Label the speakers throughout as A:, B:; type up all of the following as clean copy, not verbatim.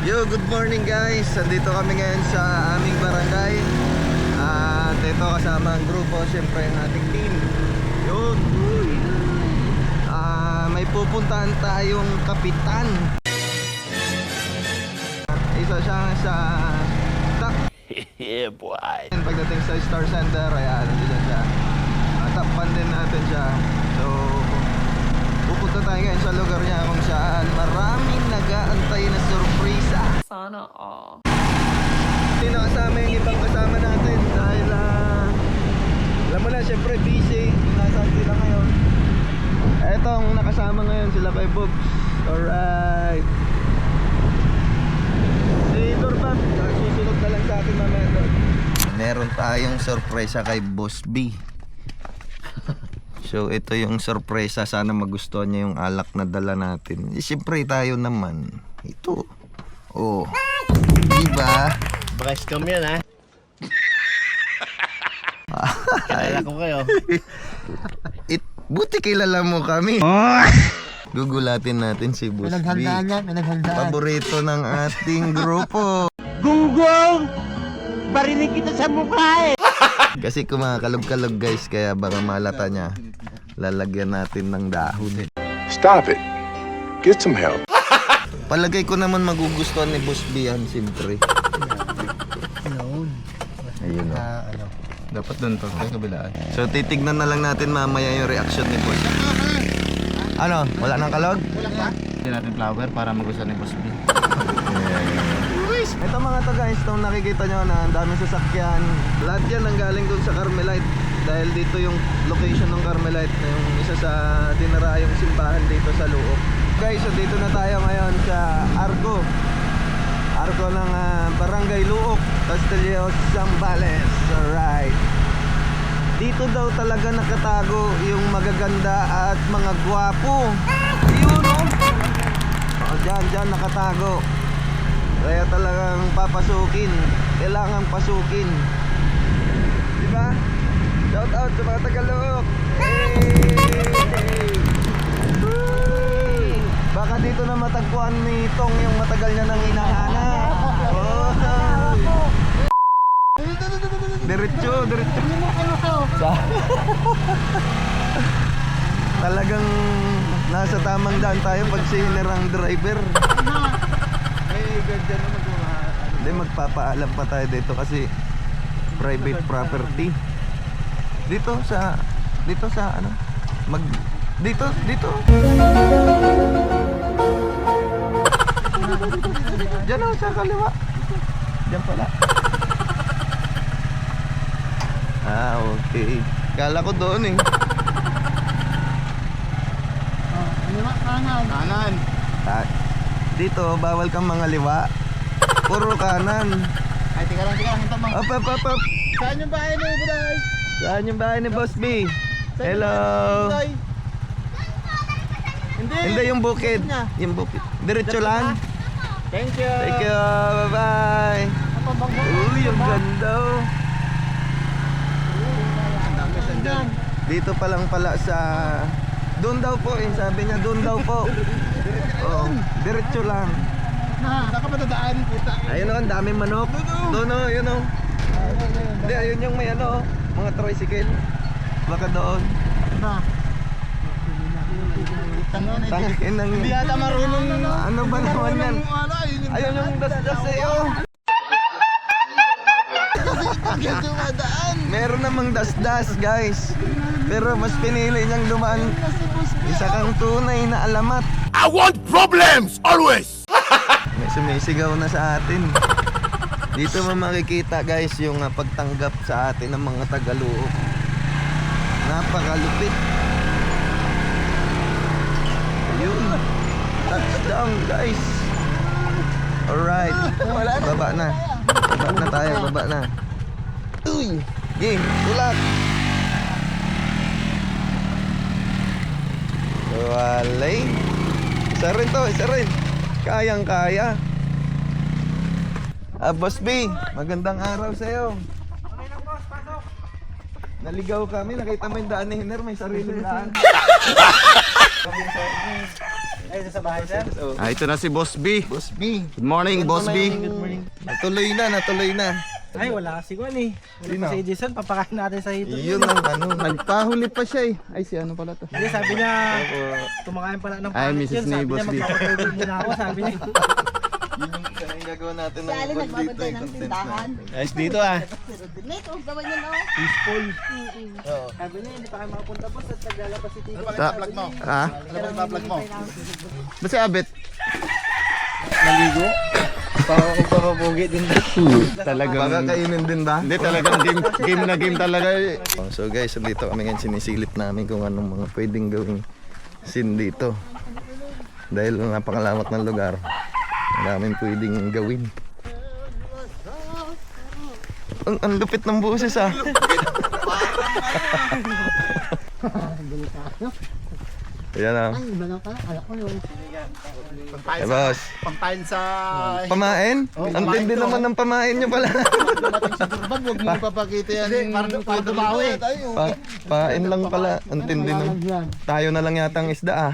A: Yo, good morning guys. Andito kami ngayon sa aming barangay. At ito kasama ang grupo, syempre ang ating team. Yun. May pupuntahan tayong kapitan. Isa siya sa top.
B: Yeah, boy.
A: Pagdating sa Star Center, ayan, nandito siya. Top fan din natin siya. So, pupunta tayo ngayon sa lugar niya kung saan maraming nag-aantay na surpresa.
C: Sana all.
A: Hindi nakasama yung ibang kasama natin dahil alam mo na, syempre busy. Nasaan sila ngayon? Etong nakasama ngayon sila kay Bobs. Alright. Si Dorpat, susunod na lang sa atin mamaya doon. Meron tayong sorpresa kay Boss B. So ito yung sorpresa, sana magustuhan niya yung alak na dala natin. Siyempre tayo naman. Ito. Oh. Diba?
B: Baka scam yan, ha? Kilala ko kayo.
A: Buti kilala mo kami. Gugulatin natin si Boss B. Paborito ng ating grupo.
B: Gunggong! Barinig kita sa mukha, eh!
A: Kasi kumakalog-kalog guys, kaya baka malata niya. Lalagyan natin ng dahon.
D: Stop it. Get some help.
A: Palagay ko naman magugustuhan ni Boss B yan, siyempre. Ayun o.
E: Dapat doon to, sa kabilaan.
A: So titignan na lang natin mamaya yung reaction ni Boss. Ano? Wala nang kalog?
E: Hindi natin flower para magustuhan ni Boss B.
A: Ito mga to guys, itong nakikita nyo na ang daming sasakyan. Lahat yan ang galing dun sa Carmelite. Dahil dito yung location ng Carmelite na yung isa sa dinarayong simbahan dito sa Luok. Guys, so dito na tayo ngayon sa Arco ng Barangay Luok, Castillo, Zambales. Alright. Dito daw talaga nakatago yung magaganda at mga gwapo. Yun o. Dyan nakatago. Kaya talagang papasukin. Kailangan pasukin. Diba? Shout out sa mga Tagalog. Hey! Baka dito na matagpuan ni Tong yung matagal niya nang hinahanap. Oh. Diretso. Talagang nasa tamang daan tayo pag sinirang driver. Hindi, magpapaalam pa tayo dito kasi private property. Dito sa ano? Dito. Diyan o, sa kaliwa. Diyan pala. Okay. Kala ko doon eh.
E: Kanan!
A: Dito, bawal kang mga liwa. Puro kanan.
E: Ay, tika lang, hinta mo.
A: Up.
E: Saan yung bahay ni Buday?
A: Saan yung bahay ni Boss B? Hello. Hindi yung bukid. Yung bukid. Diretso lang.
E: Thank you!
A: Thank you. Bye-bye. Uy, ang ganda oh. Dito pa lang pala sa... Doon daw po eh. Sabi niya doon daw po. Oo. Diretso lang.
E: Saan ka matadaan, puta?
A: Ayun oh, ang daming manok. Doon oh, yun oh. Hindi, ayun yung may ano oh, mga tricycle. Baka doon. Tangkin ng...
E: Hindi yata marunong.
A: Ano ba naman yan? Ayun yung dasdas eh oh. Meron namang dasdas guys. Pero mas pinili niyang dumaan. Isa kang tunay na alamat.
B: I want problems, always!
A: May sumisigaw na sa atin. Dito mo makikita guys yung pagtanggap sa atin ng mga Tagaluok. Napakalupit. Ayun. Touchdown guys. Alright. Baba na. Baba na. Uy. Game. Tulak. Walay. Isa rin. Kayang-kaya. Boss B, magandang araw sa'yo. Naligaw kami, nakita mo yung daan ni Hiner, may sariling daan.
E: Ay, sa bahay, sir?
A: Ah, ito na si Boss B.
E: Boss B.
A: Good morning, Boss B.
E: Good morning.
A: Natuloy na.
B: Ay, wala si Juan eh. Wala
A: Sino?
B: pa si Edison, papakain natin sa hito.
A: Yun ang ano, nagpahuli pa siya eh. Ay, si ano pala to?
B: Hindi, sabi niya, kumakain pala ng
A: Ay,
B: pangit
A: Mrs.
B: yun. Sabi
A: Neighbors
B: niya,
A: dito.
B: magpapatulog din ako, sabi niya.
A: Yun yung gagawa natin ng
C: Si Alin
A: vlog dito
C: nagbabantay
A: eh,
C: ng
A: content
C: tindahan.
E: Ayos dito ah.
C: Pero dito, gawa niya na.
A: Peaceful.
B: Sabi niya, hindi pa kayo makapunta boss at naglalabas si Tito.
E: Vlog mo.
A: Ha?
E: Ano ba vlog mo?
A: Ba't si Abet?
B: Naligo. Papapugi din daw.
A: Talagang... Baka kainin din ba? Hindi, talagang game na game talaga eh. So guys, dito kami ngayon sinisilip namin kung anong mga pwedeng gawing scene dito. Dahil napakalawak ng lugar, maraming pwedeng gawin. Ang lupit ng boses ah. Ayan ah.
E: Pangpain
A: Eh, boss.
E: Pangpain sa...
A: Pamain? Ang tindi naman ng pamain nyo pala.
E: Dumating sa Durbag, huwag mo ipapakita yan. Para dumawi.
A: Pain lang pala. Ang tindi naman. Tayo na lang yata ang isda ah.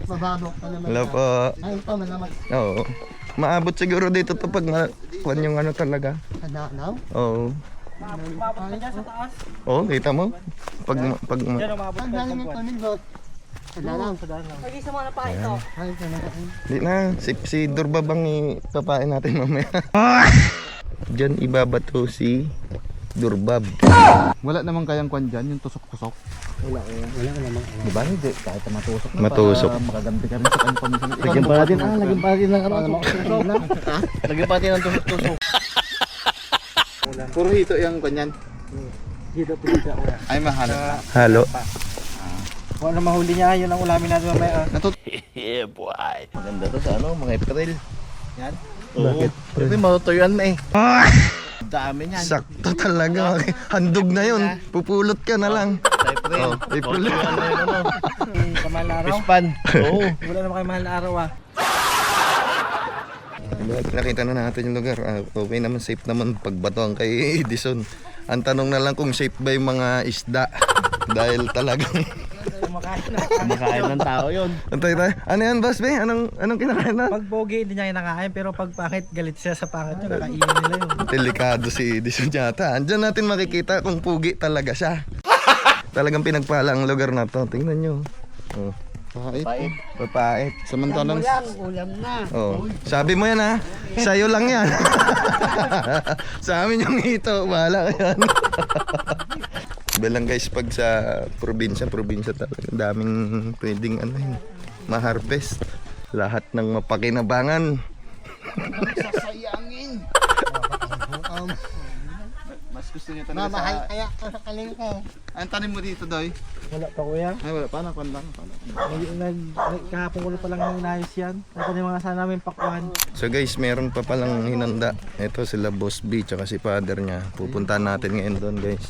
C: Mababok pa naman.
A: Hello po.
C: Ayun pa, malaman.
A: Oo. Maabot siguro dito to pag kuwan yung ano talaga.
C: Hadanaw?
A: Oo.
B: Mabot na dyan sa taas.
A: Oo, kita mo? Pag
B: Diyan umabot
C: Ang
B: ka
C: dami
B: sa
C: ng
B: buwan.
C: pamilbot. Hadanaw.
B: Lagi sa mga pa ito.
C: Ayun pa naman.
A: di na, si Durbabang ipapain natin mamaya. Diyan ibabato si Durbab.
E: Wala namang kayang kwan dyan, yung tusok-tusok.
C: Wala naman.
E: Di ba hindi? Kahit matusok na.
A: Matusok.
E: Para makaganti kami sa kanya paminsan.
C: Lagyan pa natin, lagyan pa natin ng ano.
E: Lagyan pa natin ng tusok-tusok. Puro hito yung kanyan.
B: Dito pinita ko.
E: Ay mahal.
A: Halo.
B: Kung ano mahuli niya, yun ang ulamin natin mamaya.
E: Maganda to sa ano, mga April.
B: Yan.
A: Bakit?
E: Kasi matutuyuan na eh. Dami niyan.
A: Sakto talaga. Handog na yun. Pupulot ka na lang.
E: Sa April.
A: Oh, April.
E: Matutuyuan na yun ano.
B: Kamahal na araw.
E: Pispan. Oo.
B: Wala naman kayo mahal na araw ah.
A: Nakita na natin yung lugar. Okay naman, safe naman pagbatuan kay Edison. Ang tanong na lang kung safe ba yung mga isda. Dahil talagang...
B: Kumakain na.
E: Kumakain ng tao yun.
A: Antay tayo. Ano yan, Boss B? Anong kinakain na?
B: Pag pogi, hindi niya kinakain. Pero pag pangit, galit siya sa pangit niya. Kakainin nila yun.
A: Delikado si Edison yata. Andyan natin makikita kung pugi talaga siya. Talagang pinagpala ang lugar na to. Tingnan nyo. Oh.
E: Pait.
A: Papait.
E: Samantalang
C: Ulam na.
A: Oh. Sabi mo yan ha. Sa'yo lang yan. Sa amin yung ito. Bahala ka yan. Bilang guys, pag sa probinsya talaga daming pwedeng ano yun, ma-harvest. Lahat ng mapakinabangan.
E: sasayangin. Mas gusto niya talaga
C: Mamahal
E: sa...
C: kaya ako sa kaling ko.
E: Ang tanim mo dito, Doy?
B: Wala pa kuya.
E: Ay, wala. Paano? Kwan lang.
B: Kahapon ko na palang inayos yan. Ito yung mga sana namin pakwan.
A: So guys, meron pa palang hinanda. Ito sila Boss B tsaka si father niya. Pupuntahan natin ngayon doon guys.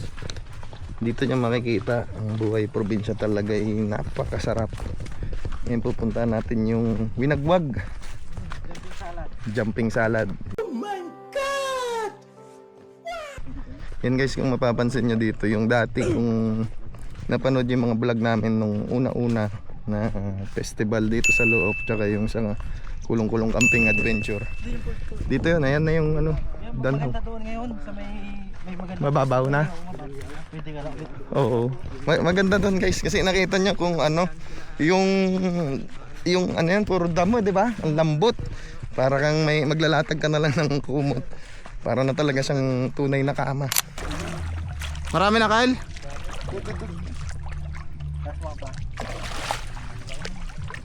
A: Dito niya makikita ang buhay probinsya talaga ay napakasarap. Ngayon pupuntahan natin yung Winagwag. Jumping salad. Oh my God! Yan guys, kung mapapansin nyo dito, yung dati kung napanood yung mga vlog namin nung una-una na festival dito sa Loob tsaka yung sa kulong-kulong camping adventure. Dito yun, ayan na yung ano, danho.
B: Maganda doon ngayon sa may maganda.
A: Mababaw na.
B: Pwede ka lang.
A: Oo. Maganda doon guys kasi nakita nyo kung ano yung ano yan, puro damo, di ba? Ang lambot. Para kang may maglalatag ka na lang ng kumot. Para na talaga siyang tunay na kama.
E: Marami na, Kyle?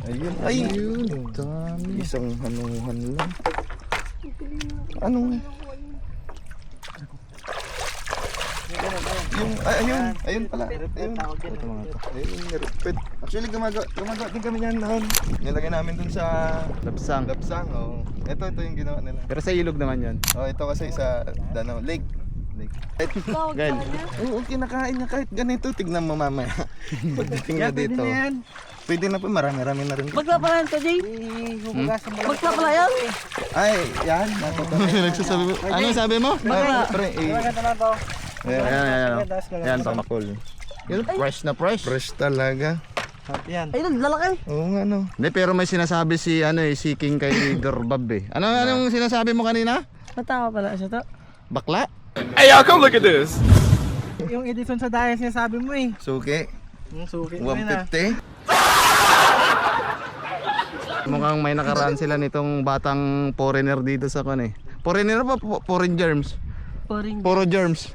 A: Ayun, ayun. Dami. Isang hanuhan lang. Anong? Yung, ayun pala. Ayun. Ayun, nirupit. Actually, gumagawa din kami yan noon. Nilagay namin dun sa
E: Lapsang.
A: Lapsang. Oh. Ito yung ginawa nila.
E: Pero sa ilog naman yan.
A: Oh, ito kasi sa Danau Lake.
E: Kyle.
A: Oo, kinakain niya kahit ganito. Tignan mo mamaya. Pagdating niya dito. Pwede na po, marami-rami na rin.
C: Magpapalayan ka, Jay.
B: Hugasan mo lang.
C: Magpapalayan.
A: Ay, yan.
E: Nagsasabi mo. Ano sabi mo?
A: Pre,
B: Maganda naman to.
E: Ayan, pang makul. Yun, fresh na fresh.
A: fresh talaga.
B: Sarap yan.
C: Ay, lalaki.
A: Oo nga no.
E: Hindi, pero may sinasabi si si King kay Dorbab eh. Anong sinasabi mo kanina?
C: Matawa pala siya to.
E: Bakla?
B: Yung Edison sa daya sinasabi mo eh.
A: Suki,
B: Yung suki mo yun ah.
A: 150.
E: Mukhang may nakaraan sila nitong batang foreigner dito sa Foreigner ba? Foreign germs?
C: Poring.
E: Puro germs.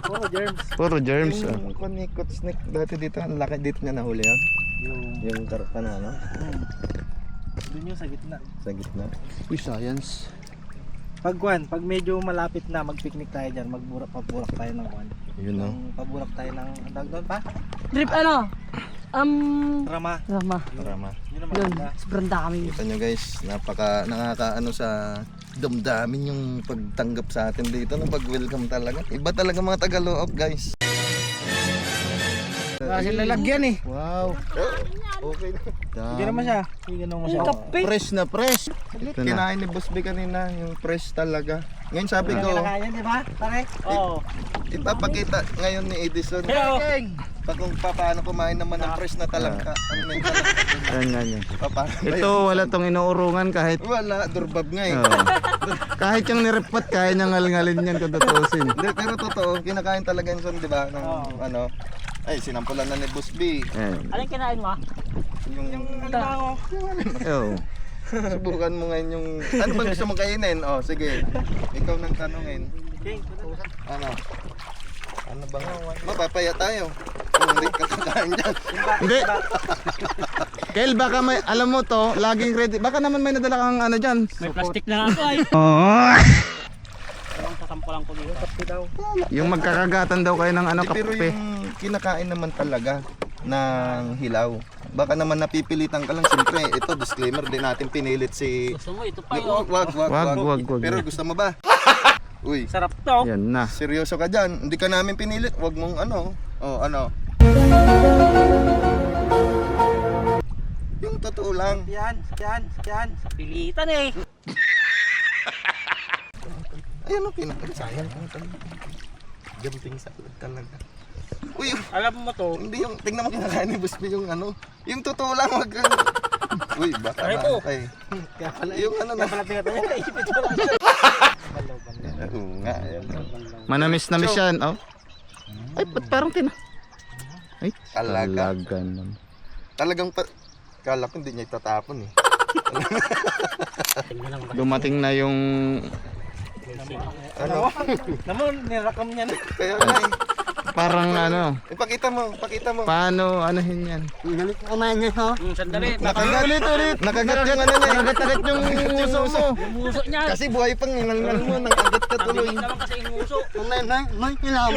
B: Puro germs.
E: Puro germs.
A: Yung kunikot snake dati dito, ang laki dito niya nahuli yan. Yung karpa na ano,
B: Doon yung sa gitna.
A: sa gitna.
E: Uy, science.
B: Pag medyo malapit na mag-picnic tayo dyan, paburak tayo ng kwan.
A: Yun no.
B: Paburak tayo ng, ang tawag doon pa?
C: Drip ano?
B: Rama.
C: Rama.
A: Marama.
B: Yun ang
C: Yun,
B: maganda.
C: sobrang dami.
A: Kita nyo guys, nakakaano sa damdamin yung pagtanggap sa atin dito, ng pag-welcome talaga. Iba talaga mga Tagaloob guys.
E: Kasi lalagyan eh.
A: Wow. Okay na.
B: Hindi naman siya. Hindi ganun mo siya.
C: Yung kape.
E: Fresh na fresh. Ito na.
A: Kinain ni Boss B kanina, yung fresh talaga. Ngayon sabi ko,
B: Kinakain, di ba? Pare? Oo.
A: ipapakita ngayon ni Edison kung paano kumain naman ng fresh na talangka. Ano may talangka?
E: Ayan nga yan.
A: Paano ba
E: Ito wala tong inuurungan kahit
A: Wala, Dorbab nga eh.
E: Oo. Kahit yung nirepot kaya niyang ngalngalin yan kung tutusin.
A: Hindi, pero totoo, kinakain talaga yun son, di ba? Ng, ano, ay, sinampulan na ni Boss B.
E: Ayan.
C: Anong kinain mo?
A: Yung,
B: Alimango.
E: Oh.
A: subukan mo ngayon yung, ano ba gusto mong kainin? Oh, sige, ikaw nang tanungin. Ano? Ano bang, mapapaya tayo. Kung hindi ka kakain dyan.
E: Hindi. Kel, baka may, alam mo to, laging ready. Baka naman may nadala kang ano dyan.
C: May plastic na ako ay. Ang kasampulan ko dito.
B: Kape daw.
E: Yung magkakagatan daw kayo ng ano,
A: Hindi, pero
E: kape.
A: yung kinakain naman talaga ng hilaw. Baka naman napipilitan ka lang. Siyempre, ito disclaimer, di natin pinilit si...
C: Gusto mo ito pa
A: Wag,
C: yun.
A: wag.
E: Wag.
A: Pero gusto mo ba? Uy,
C: Sarap to.
E: Yan na.
A: seryoso ka dyan. Hindi ka namin pinilit. Wag mong ano. Oh, ano. Yung totoo lang.
B: Yan.
C: Pilitan eh.
A: Ayan o, pinakain. Jumping sa ulit talaga. Uy,
B: Alam mo to.
A: hindi yung, tingnan mo kinakain ni Boss B yung ano. Yung totoo lang, wag ka. Uy, baka
C: Ay,
A: na
C: po.
A: kay.
B: Kaya pala.
A: Yung ano na.
B: Kaya pala tinatawag. Naipit ko lang.
A: Oo nga, ayan.
E: Manamis-namis yan. Oh. Ay, ba't parang Ay,
A: Talaga.
E: talaga naman.
A: Talagang kala ko hindi niya itatapon eh.
E: Dumating na yung
A: Ano?
B: Naman, nirakam niya na.
A: Kaya nga eh.
E: parang ano,
A: Pakita mo.
E: paano anuhin yan.
C: Kumain niya ho. Sandali.
A: Nakagat ulit. Nakagat yung ano na eh.
E: Nagagat yung uso mo.
C: Yung muso niya.
A: Kasi buhay pang inalngal mo, nakagat ka tuloy.
C: Mabilis naman kasi yung muso.
A: May ilaw.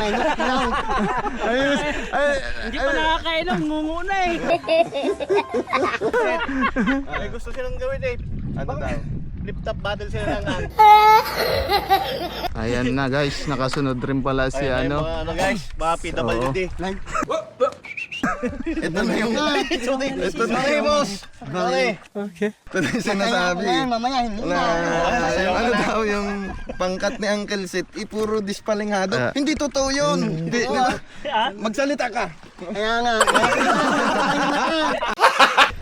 E: Ayos. Ay,
C: Hindi pa nakakainom. Ngunguna eh.
B: May gusto silang gawin eh.
A: Ano daw?
B: Flip top battle sila ng
E: ayan na guys, nakasunod rin pala si ano.
B: ano guys, mga PWD.
A: Ito na yung... Ito na yung...
B: Okay.
A: Ito na yung sinasabi.
C: Mamaya, hindi
A: Na, ano daw yung pangkat ni Uncle Seth, puro dispalingado. Hindi totoo yun. Hindi. Magsalita ka.
C: Kaya nga.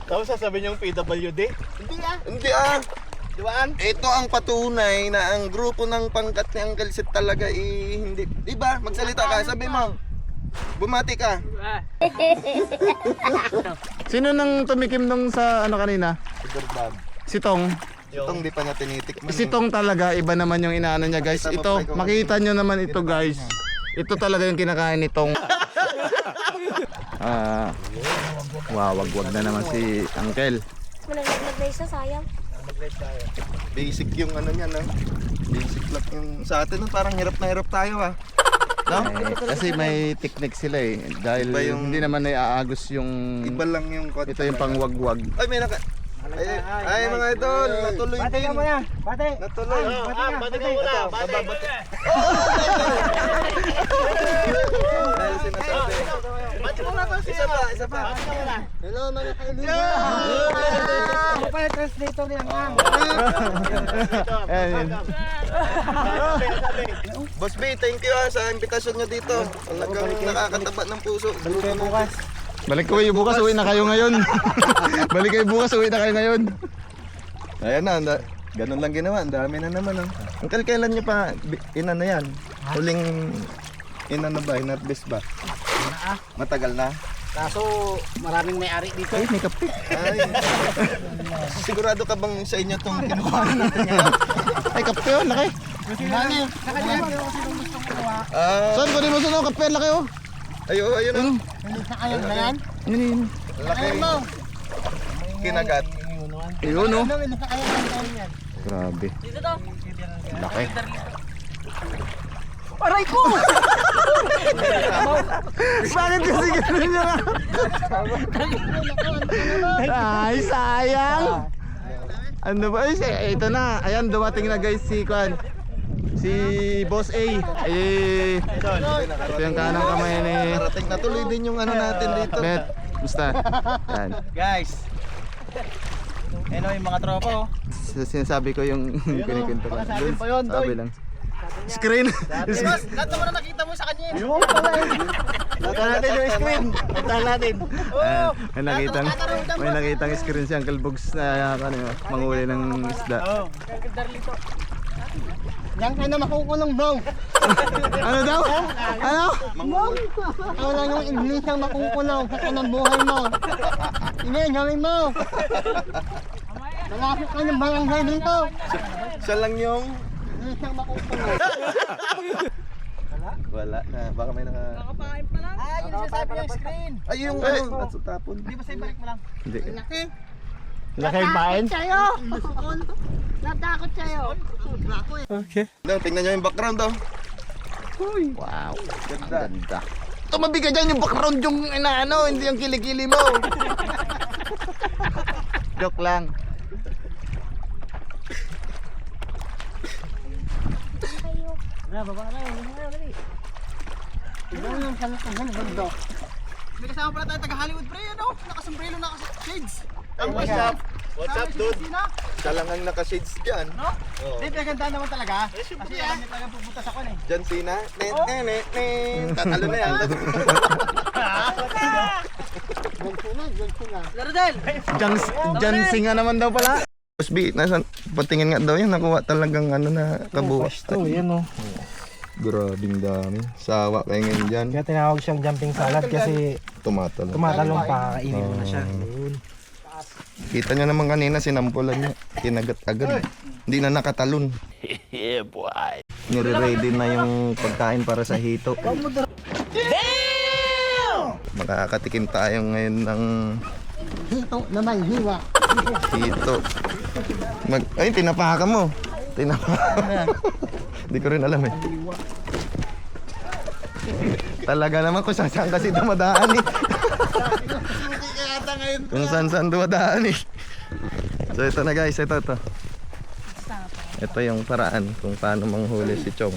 B: Tapos sasabihin yung PWD.
A: Hindi ah. Ito ang patunay na ang grupo ng pangkat ni Uncle Seth talaga hindi. Diba? Magsalita ka. Sabi mo. Bumati ka.
E: Sino nang tumikim nung sa ano kanina? Si Tong.
A: Itong di pa niya tinitikman.
E: Si Tong talaga, iba naman yung inaano niya guys. Ito, makita nyo naman ito guys. Ito talaga yung kinakain ni Tong. Wow, wag na naman si Uncle.
F: Malaglag na isa, sayang.
A: Basic yung ano niya, no? Basic lang yung sa atin, no? Parang hirap na hirap tayo ah. No?
E: Kasi may technique sila eh. Dahil
A: Iba yung-
E: hindi naman naiaagos yung...
A: Iba lang yung kotse.
E: Ito yung pangwagwag.
A: Ay, may naka... Ay, mga idol, natuloy
B: Bate
A: din.
B: ka muna. Bate.
A: Natuloy.
B: Bate ka muna. Bate.
A: Dahil sinasabi. Isa pa.
C: Hello mga kaibigan.
B: Ako pa yung translator niya.
E: Ayan.
A: Boss B, thank you sa invitasyon niyo dito. Talagang nakakataba ng puso.
B: Balik kayo bukas.
E: Balik kayo bukas, uwi na kayo ngayon. Balik kayo bukas, uwi na kayo ngayon.
A: Ayan na, ganun lang ginawa. Ang dami na naman. Oh. Uncle, kailan niyo pa inano yan? Huling inano ba? Inarbest ba? Matagal na.
C: Kaso maraming may-ari dito.
A: Ay, may kape. Ay. Sigurado ka bang sa inyo itong kinuha natin ngayon?
E: Ay, kape oh, laki. Saan ko din mo sa kape, laki oh.
A: Ayun, ayun.
C: Hindi sa kayo na yan.
E: Yun.
A: Laki. Kinagat.
E: Ayun oh.
C: Hindi sa kayo na yan.
E: Grabe. Laki.
C: Aray ko!
E: Bakit kasi gano'n niya? Ay, sayang! Ano ba? Ay, ito na. Ayan, dumating na guys si Kwan. Si Boss A. Ay, ito yung kanang kamay ni
A: Parating na tuloy din yung ano natin dito.
E: Bet. Basta. Yan.
B: Guys. Ano yung mga tropa oh.
E: Sinasabi ko yung kinikwento ko.
B: Sabi pa yun,
E: Sabi lang. Screen.
B: Lahat naman na nakita mo sa kanya. Yung pala eh. Lahat natin yung screen. Lahat natin.
E: Ayan, may nakitang screen si Uncle Bugs na manguli ng isda.
C: Yan ka na makukulong, bro.
E: Ano daw? Ano?
C: Ikaw lang yung English ang makukulong sa kanang buhay mo. Hindi, gawin mo. Malapit ka ng barangay dito.
A: Siya lang yung...
C: English ang makukulong.
A: Wala na. Baka may naka...
B: Nakapain pa lang. Ah, yun yung sabi yung screen.
A: Ay, yung ano. At sa tapon.
B: Di ba sa'yo balik mo lang?
E: Hindi.
C: Laki.
E: Laki yung pain?
C: Sa'yo. Natakot sa'yo.
E: Okay.
A: Tingnan nyo yung background daw.
E: Wow.
A: Ganda.
E: Ganda. Tumabi ka dyan yung background yung inaano, hindi yung kilikili mo. Joke lang.
B: Na, baba na. Dali.
C: Ikaw lang sa lakahan, bundok.
B: May kasama pala tayo taga Hollywood pre, ano? Nakasombrero, naka-shades.
A: What's up? What's up, dude? Siya lang ang naka-shades dyan.
B: No?
A: Oo.
B: Hindi, pinagandaan naman talaga. Kasi alam niya talaga pupunta sa kwan eh.
A: John Cena. Tatalo na yan.
B: Larodel!
E: Jan Singa naman daw pala.
A: Boss B, patingin nga daw yan. Nakuha talagang ano na kabukas.
B: Oh, yan oh.
A: Grabing dami. Sawa kayo ngayon dyan.
B: Kaya tinawag siyang jumping salad kasi
A: Tumatalo.
B: tumatalong pa, kainin mo na siya. Yun.
A: Kita nyo naman kanina, sinampulan niya. Kinagat agad. Hindi na nakatalon. Yeah, boy. Nire-ready na yung pagkain para sa hito. Damn! Makakatikim tayo ngayon ng
C: Hito na may hiwa.
A: hito. Ay, tinapa ka mo. Hindi ko rin alam eh. Talaga naman kung saan kasi dumadaan eh. Kung saan dumadaan eh. So ito na guys, ito. Ito yung paraan kung paano manghuli si Chong.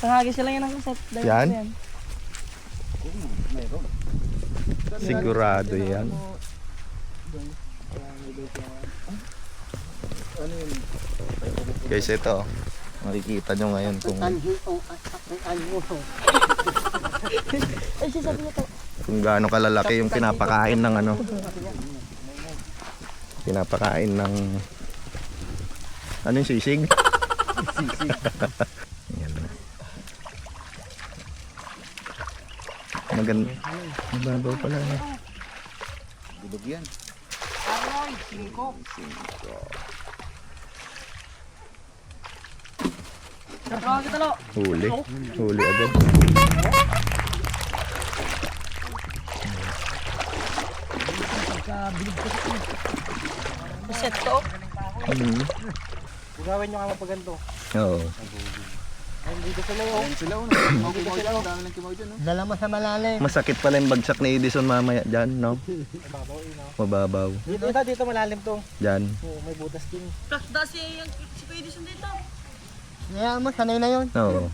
F: Pangagi sila yan ang kasat.
A: Yan? Sigurado yan. Guys, ito. Makikita nyo ngayon kung
C: Hito at almuso.
F: Ay, sasabi niya to.
A: kung gaano kalalaki yung pinapakain ng ano. Pinapakain ng ano yung sisig? Sisig. Yan na. Mababaw pala. Dudog yan.
B: Aroy, 5. Tara, kita lo.
A: Huli. Huli agad.
F: Set to.
B: Gawin nyo nga mapaganto.
A: Oo.
B: Dito sila yun.
C: Dala mo sa malalim.
A: Masakit pala yung bagsak ni Edison mamaya dyan, no? Mababaw.
B: Dito malalim to.
A: Dyan.
B: Oh, may butas din.
F: Si Kuya Edison dito.
C: Kaya mo, sanay na yun.
A: Oo.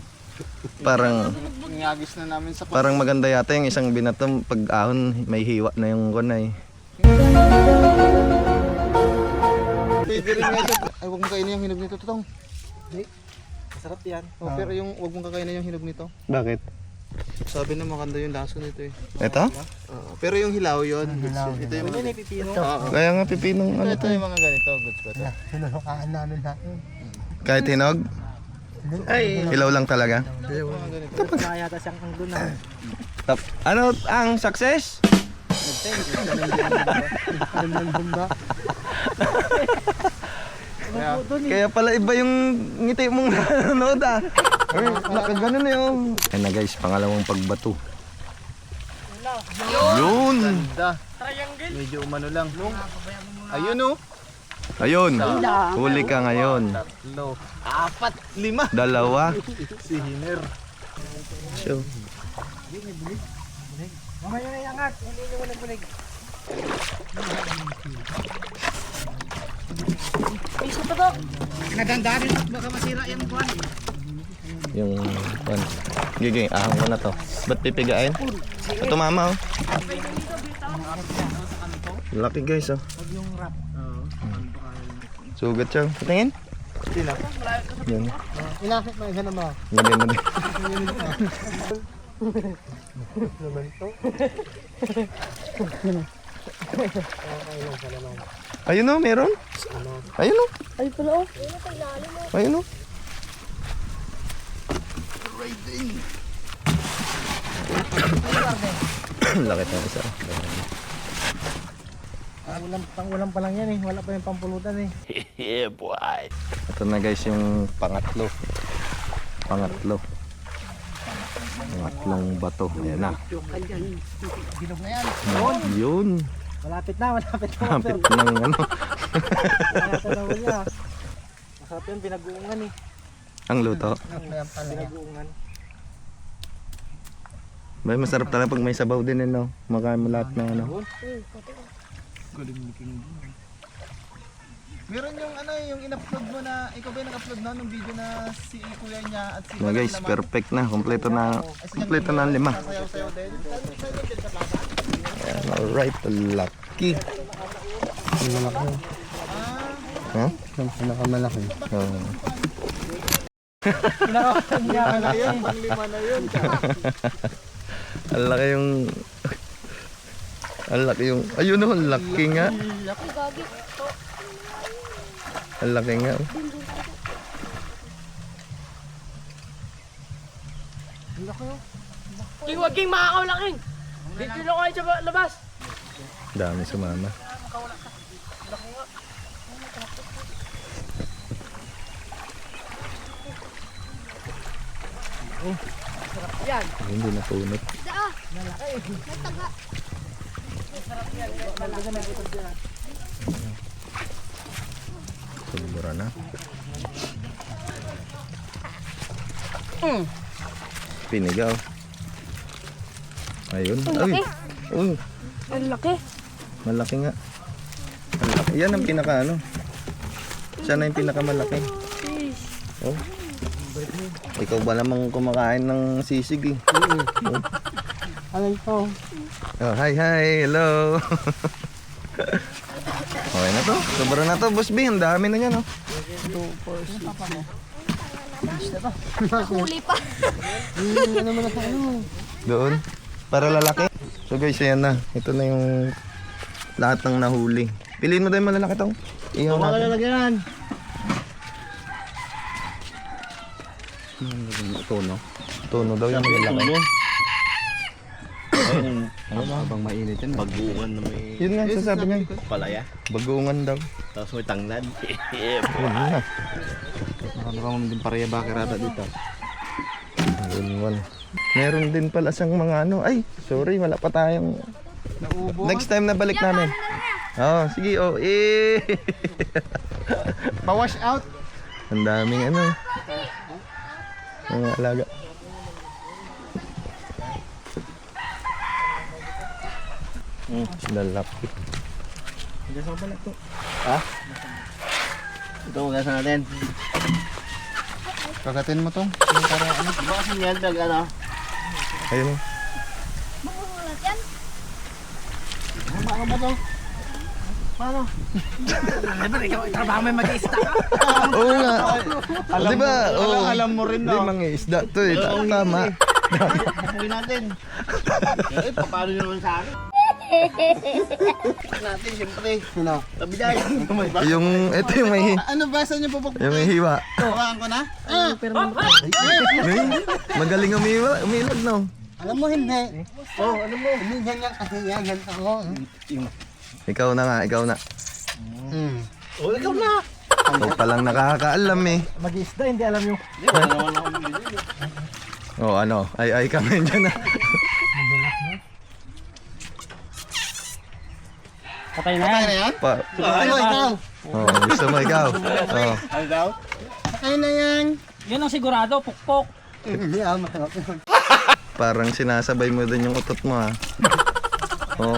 A: Parang
B: Ngagis na namin sa
A: parang maganda yata yung isang binatom pag ahon may hiwa na yung kunay.
E: Pwede rin nga siya. Ay, huwag mong kainin yung hinog nito, Totong.
B: Masarap yan.
E: Oh, pero yung huwag mong kakainin yung hinog nito.
A: Bakit?
E: Sabi na makanda yung laso nito eh.
A: Ito?
E: Pero yung hilaw yun. Ito yung mga pipino.
A: Kaya nga pipinong ano
E: Ito
A: to.
E: yung mga ganito. Goods ba ito?
C: Sinusukaan namin natin.
A: Kahit hinog? Hilaw lang talaga?
B: Kaya yata siyang ang doon na.
A: Ano ang success? Kaya pala iba yung ngiti mong nanonood ah. Ay, nakaganon eh oh. Ayan na guys, pangalawang pagbato. Yun!
E: Medyo umano lang. Ayun oh.
A: Ayun, huli ka ngayon.
E: 4, 5.
A: Dalawa.
E: Si Hiner.
A: So,
B: Mamaya na iangat. Hindi nyo mo nagbulig.
F: Piso pa to.
B: Nagandaan rin. Baka masira yung buwan.
A: yung pan. Giging, ahang ko na to. Ba't pipigain? Ito mama oh. Laki guys oh. Sugat siya. Patingin? Yan.
C: Inakit mo, isa na mo.
A: Gabi na din. Ayun oh, meron. Ayun oh.
F: Ay pala oh.
A: Ayun oh. Laki ng isa.
B: Pang-ulam pa lang yan eh. Wala pa yung pampulutan eh.
A: Ito na guys yung pangatlo. Pangatlong bato. Ayan na.
B: Bilog na yan.
A: Yun.
B: Malapit na.
A: Kapit ng ano.
B: Kaya sa daw niya. Masarap yun. Pinag-uungan eh.
A: Ang luto.
B: Pinag-uungan.
A: May masarap talaga pag may sabaw din no. Makain mo lahat ng ano.
E: Meron yung ano yung in-upload mo na, ikaw ba yung nag-upload na nung video na si kuya niya at si
A: Na guys, perfect na. Kompleto na ang 5.
E: sayaw-sayaw din.
A: Ayan, alright, lucky. Ha?
C: Ang pinakamalaki.
A: Ang laki yung... Ang laki yung... Ayun oh, ang laki nga. Ang laki nga.
F: King, wag king makakawlaking. Dito lang kayo sa labas.
A: Dami sumama.
F: Yan.
A: Hindi na punot. Sumura na. Pinigaw. Ayun. Ay. Oh,
F: Ang laki.
A: malaki nga. Malaki. Yan ang pinaka ano. Siya na yung pinakamalaki. Oh. Ikaw ba namang kumakain ng sisig eh? Oh.
C: Ano ito?
A: Oh, hi, hello. Okay na to. Sobra na to, Boss B. Ang dami na yan, oh.
F: Huli pa.
C: Ano mo na sa ano?
A: Doon. Para lalaki. So guys, ayan na. Ito na yung lahat ng nahuli. Piliin mo daw yung malalaki to. Iyaw natin.
B: Lalagyan.
A: Tono. Tono daw yung malalaki.
E: Habang mainit yan, baguan na may
A: Yun nga, sasabi niya.
E: palaya.
A: Bagungan daw.
E: Tapos may tanglad.
A: Yun na.
E: Nakakamaman din pareya bakirada dito.
A: Yun. Meron din pala siyang mga ano. Ay, sorry, wala pa tayong... Next time na balik namin. Oh, sige, oh.
E: Pa-wash out.
A: Ang daming ano. Mga alaga. Lalaki.
E: Ito, magasan natin.
C: Kagatin mo to.
E: Bakasin yan, pag ano.
A: Ayun.
B: Trabaho may mag-i-stack ka.
A: Oo nga. Di ba? Oo.
E: Alam mo rin,
A: Di mga isda to eh. Tama.
B: Uwi natin. Eh, paano nyo naman sa akin? Natin, siyempre.
C: Sino?
B: Tabi dyan.
A: Ito yung may,
B: Ano ba? Saan nyo pupukpukin?
A: yung may hiwa.
B: Hawakan ko na?
A: Magaling umilag no.
C: Alam mo hindi. Alam mo. Hindi ganyan kasi yan. Ako.
A: Ikaw na nga, ikaw na.
B: Oh, ikaw na.
A: Ikaw palang nakakaalam eh.
C: Mag-isda, hindi alam yung...
A: Oh ano, ay kami dyan na.
F: Patay na
B: Kaya
F: yan.
B: na yan?
C: Ano ikaw?
A: Oh, gusto mo ikaw. Oh.
B: Ano daw?
C: Sakay na yan.
F: Yun ang sigurado, pukpok.
C: Hindi masarap yun.
A: Parang sinasabay mo din yung utot mo ha. Oh,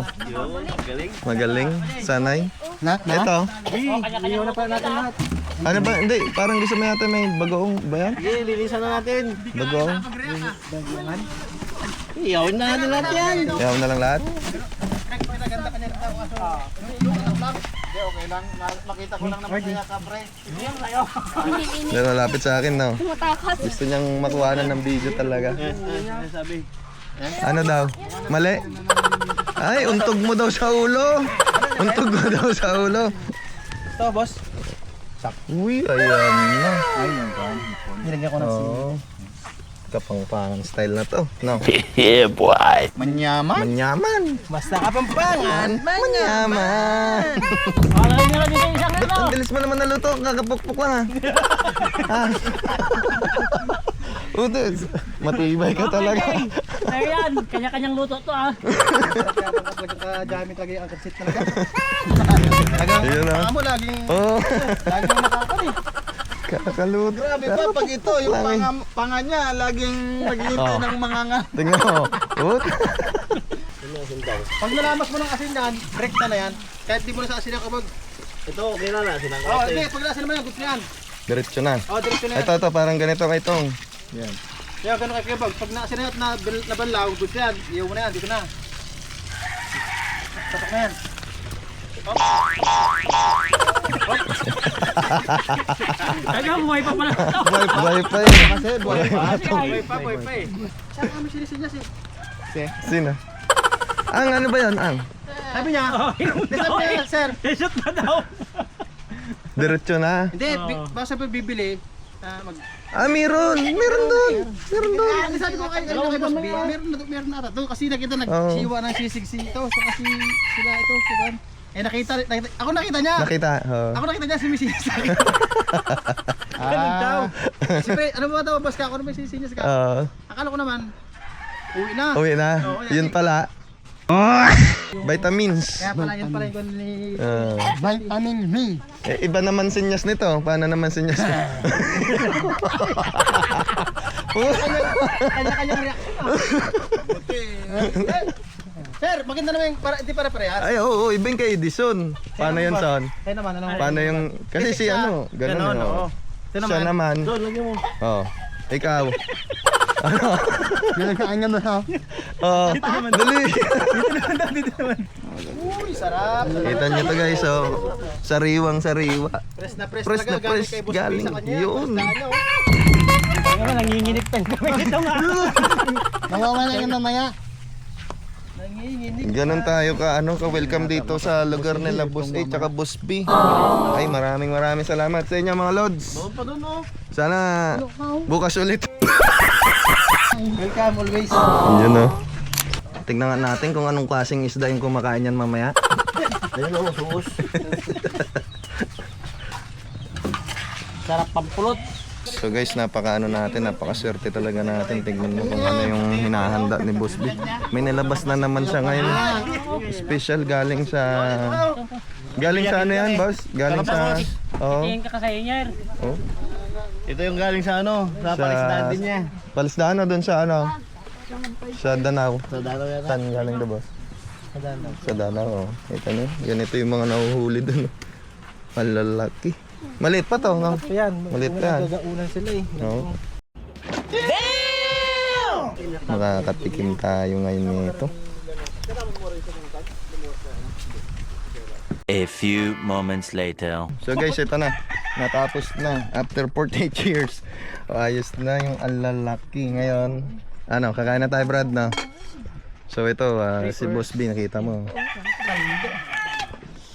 B: Galing.
A: magaling. Sanay.
C: Na?
A: Ito.
F: Kanya-kanya na pala natin lahat.
A: Ano ba? Hindi, parang gusto mo yata may bagoong ba yan?
B: Sige, lilisan na natin.
A: Bagoong?
B: Iyawin na natin lahat yan.
A: Yaw na lang lahat?
B: Okay lang. Makita ko lang naman kaya ka, pre.
A: Pero lapit sa akin no. Gusto niyang makuhanan ng video talaga.
B: Sabi.
A: Ano daw? Mali? Ay, untog mo daw sa ulo. Untog mo daw sa ulo.
B: Ito, boss.
A: Uy, ayan na.
B: Nilagyan ko ng
A: Oo. Kapangpangan style na to. No?
B: manyaman.
A: Manyaman.
B: Basta kapampangan.
A: Manyaman.
F: Malagay nyo lang dito isang ito.
A: Ang bilis mo naman naluto. Kakapukpuk lang ha. Utos. Matibay ka talaga.
F: Ayan, kanya-kanyang luto to ah.
B: Gamit lagi ang kasit talaga.
A: Ayun na.
B: Mo laging
A: Oh.
B: laging nakakali.
A: Kakaluto.
B: Grabe pa pag ito yung panga niya laging naghihintay ng manganga.
A: Tingnan mo. Ut.
B: Pag nalamas mo ng asin yan, break na yan. Kahit di mo na sa asin yung kabag. Ito, okay na na. Oh, hindi. Pag nalasin naman yan, gusto yan.
A: Diretso na.
B: Oh, diretso na yan.
A: Ito, parang ganito kay Tong. Yan.
B: Kaya gano'n kay kabag. Pag nalasin na yan at nabanlaw, gusto yan. Iyaw mo na yan, dito na. Tapak na yan.
F: Kaya buhay pa pala ito.
A: Buhay pa yun.
B: Kasi buhay pa. Buhay pa eh. Saan kami sinisin niya si?
A: Sino? Ang ano ba yan? Ang?
B: Sabi niya, sabi niya, sir.
F: Shoot na daw.
A: Diretso na.
B: Hindi, basta pa bibili.
A: Meron. Meron doon. Meron doon.
B: Sabi ko kay Boss B, meron na ito. Kasi nakita nagsiwa ng sisig si ito. So kasi sila ito. Nakita, ako nakita niya.
A: Nakita.
B: Ako nakita niya si Missy sa akin. Ganun daw. Siyempre, ano ba daw, boss ka? Ako naman sisi niya sa akin. Akala ko naman, uwi na.
A: Uwi na. Yun pala. Vitamins.
B: Kaya pala yun pala yung ni...
C: Vitamin V.
A: Iba naman sinyas nito. Paano naman sinyas nito?
B: Kanya-kanyang reaction. Sir, maganda naman yung hindi para parehas.
A: Ay, oo. Iba yung kay Edison. Paano yun, son?
B: Kaya naman, ano?
A: Paano yung... Kasi si ano, ganun.
B: oo.
A: Siya naman.
B: Doon, lagyan mo.
A: Oh. Ikaw.
C: Nalagaan niya mo sa...
A: Oh. Dali.
B: Uy, sarap.
A: Kita nyo to guys. Oh. Sariwang sariwa.
B: Press na press,
A: Press na
B: talaga,
A: press,
B: kay Boss B
A: galing.
B: sa kanya.
A: Yun.
B: Basta ano,
F: Kaya nga nanginginig pa kami dito nga.
C: Mawawala yung mamaya.
B: nanginginig.
A: Ganun tayo ka welcome dito sa lugar nila Boss A tsaka Boss B. Ay maraming salamat sa inyo mga lods.
B: Doon pa doon, oh.
A: Sana bukas ulit.
B: Welcome always.
A: Yun oh. Tingnan nga natin kung anong klaseng isda yung kumakain yan mamaya.
B: Ayun, oh, suos.
F: Sarap pampulot.
A: So guys, napakaswerte talaga natin. Tingnan mo kung ano yung hinahanda ni Boss B. May nilabas na naman siya ngayon. Special galing sa ano yan, boss? Galing sa
F: Tingin ka kasi niya.
A: Oh.
B: Ito yung galing sa ano, sa
A: Sa-
B: palisdaan din niya.
A: Palisdaan na doon sa ano? Sa Danau.
B: Sa dalaw yata.
A: Saan galing to, boss?
B: Sa dalaw.
A: Sa Danau, oh. Ito no. Ganito yung mga nahuhuli doon. Malalaki. Maliit pa to, no?
B: Yan,
A: Maliit pa yan.
B: gagaunan sila eh.
A: No? Makakatikim tayo ngayon nito.
G: A few moments later.
A: So guys, ito na. Natapos na. After 48 years. Ayos na yung alalaki. Ngayon, Ano, kakain na tayo Brad, no? So ito, si Boss B, nakita mo.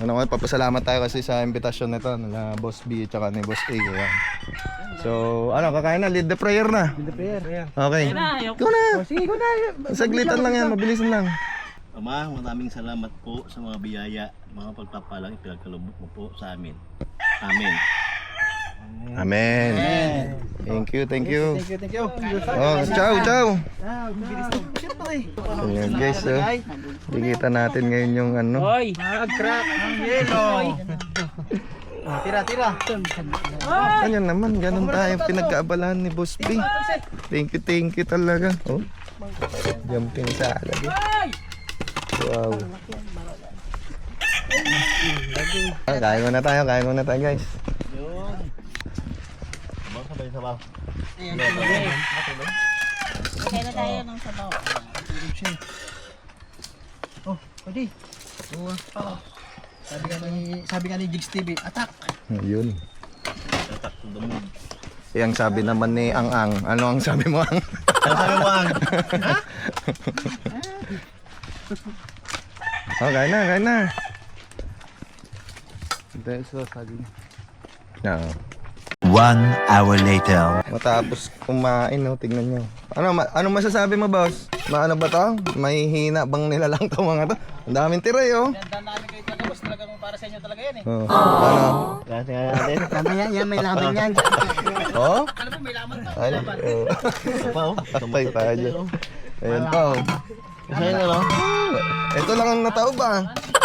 A: Ano ko, papasalamat tayo kasi sa imbitasyon nito na Boss B at saka ni Boss A. Kaya. So, ano, kakain na, lead the prayer na.
B: Lead the prayer.
A: Okay. Ikaw na.
B: Sige, ko na.
A: Saglitan lang yan, mabilisan lang.
H: Ama, maraming salamat po sa mga biyaya, mga pagpapalang ipinagkaloob mo po sa amin. Amen.
A: Amen. Thank you, thank you.
B: Thank you.
A: Oh, ciao, ciao.
B: Bilis na. Siyempre.
A: Ayan guys, Dikita natin ngayon yung ano.
F: Hoy!
B: Mag-crack ang yelo. Tira.
A: Ano naman, ganun tayo pinagkaabalahan ni Boss B. Thank you talaga. Oh. Jumping sa alagi. Wow. Kain muna tayo guys.
H: Sabaw.
C: Kaya na tayo ng sabaw.
B: Oh, pwede. Sabi nga ni Jigs TV, attack.
A: Ayun. Yang sabi naman ni Ang. Ano ang sabi mo Ang?
H: Ano sabi mo, Ang?
A: Oh, kain na. Ito sa saging. No.
G: 1 hour later.
A: Matapos kumain, no, tignan nyo. Ano masasabi mo, boss? Maano ba to? May hina bang nilalang to mga to? Ang daming tira, oh.
B: Ganda namin kayo talaga, boss. Talagang para sa inyo talaga yan eh.
A: Oh. Ano?
H: Kasi nga natin.
C: Mamaya yan, may laban yan.
A: Oh?
B: Alam mo, may laman to.
A: Ay, oh.
H: Pa, oh.
A: Patay tayo. Ayan pa, oh.
H: Kasi nga, no?
A: Ito lang ang natao ba?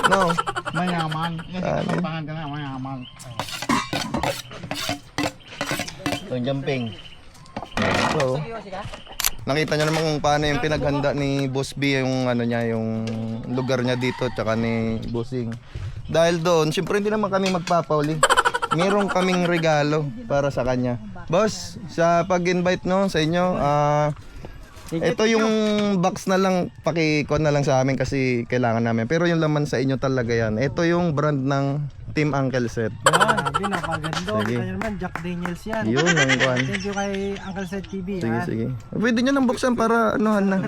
A: No.
C: Mayaman.
A: Ano?
C: Pangan ka nga, mayaman.
H: Itong jumping.
A: So, nakita nyo naman kung paano yung pinaghanda ni Boss B yung ano niya, yung lugar niya dito tsaka ni Bossing. Dahil doon, syempre hindi naman kami magpapauli. Meron kaming regalo para sa kanya. Boss, sa pag-invite no sa inyo, ito yung box na lang, pakikuha na lang sa amin kasi kailangan namin. Pero yung laman sa inyo talaga yan. Ito yung brand ng Team Uncle Set.
B: Grabe, napaganda.
A: Sige.
B: Kita nyo naman, Jack Daniels yan.
A: Yun ang kuhan.
B: Thank you kay Uncle Set TV.
A: Sige. Pwede nyo nang buksan para anuhan na.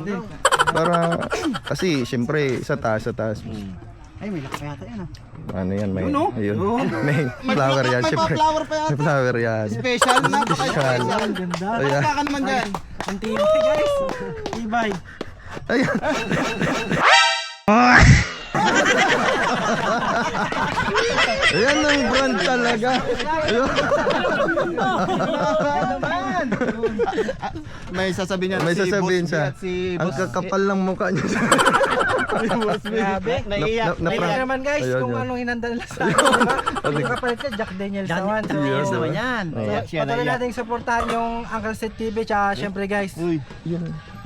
A: Para, kasi syempre sa taas.
B: Ay, may laki yata yan ah.
A: Ano yan, may, ayun. May flower yan, syempre.
C: flower pa yata.
A: May flower yan.
C: Special na.
A: Special.
B: Ang ganda.
A: Ayan.
C: Ka naman dyan.
B: Ang tibay guys. Tibay.
A: Ayan. Ayan ang brand talaga. Ayun.
E: May sasabihin niya
A: May
E: si
A: sasabihin
E: Boss B
A: siya.
E: at si
A: Ang
E: Boss
A: kakapal ng mukha niya.
B: Grabe.
H: Naiiyak.
B: Naiiyak naman guys
A: Ayun,
B: kung
A: yun.
B: anong hinanda nila sa akin. Hindi ko kapalit siya, Jack Daniels naman. So,
A: Daniels naman
B: yan.
H: Naiiyak siya,
B: Patuloy
H: naiiyak.
B: natin supportahan yung Uncle Set TV. Tsaka syempre guys,
H: Uy.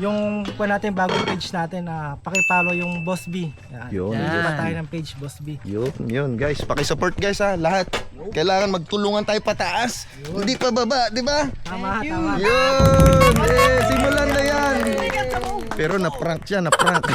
B: yung kuha natin bagong page natin, pakipollow yung Boss B.
A: Yun.
B: Hindi pa tayo ng page Boss B.
A: Yun guys, paki-support guys ha, lahat. Kailangan magtulungan tayo pataas. Hindi pa baba, di ba?
B: Tama.
A: Yun! Simulan na yan! Pero na-prank siya, na-prank.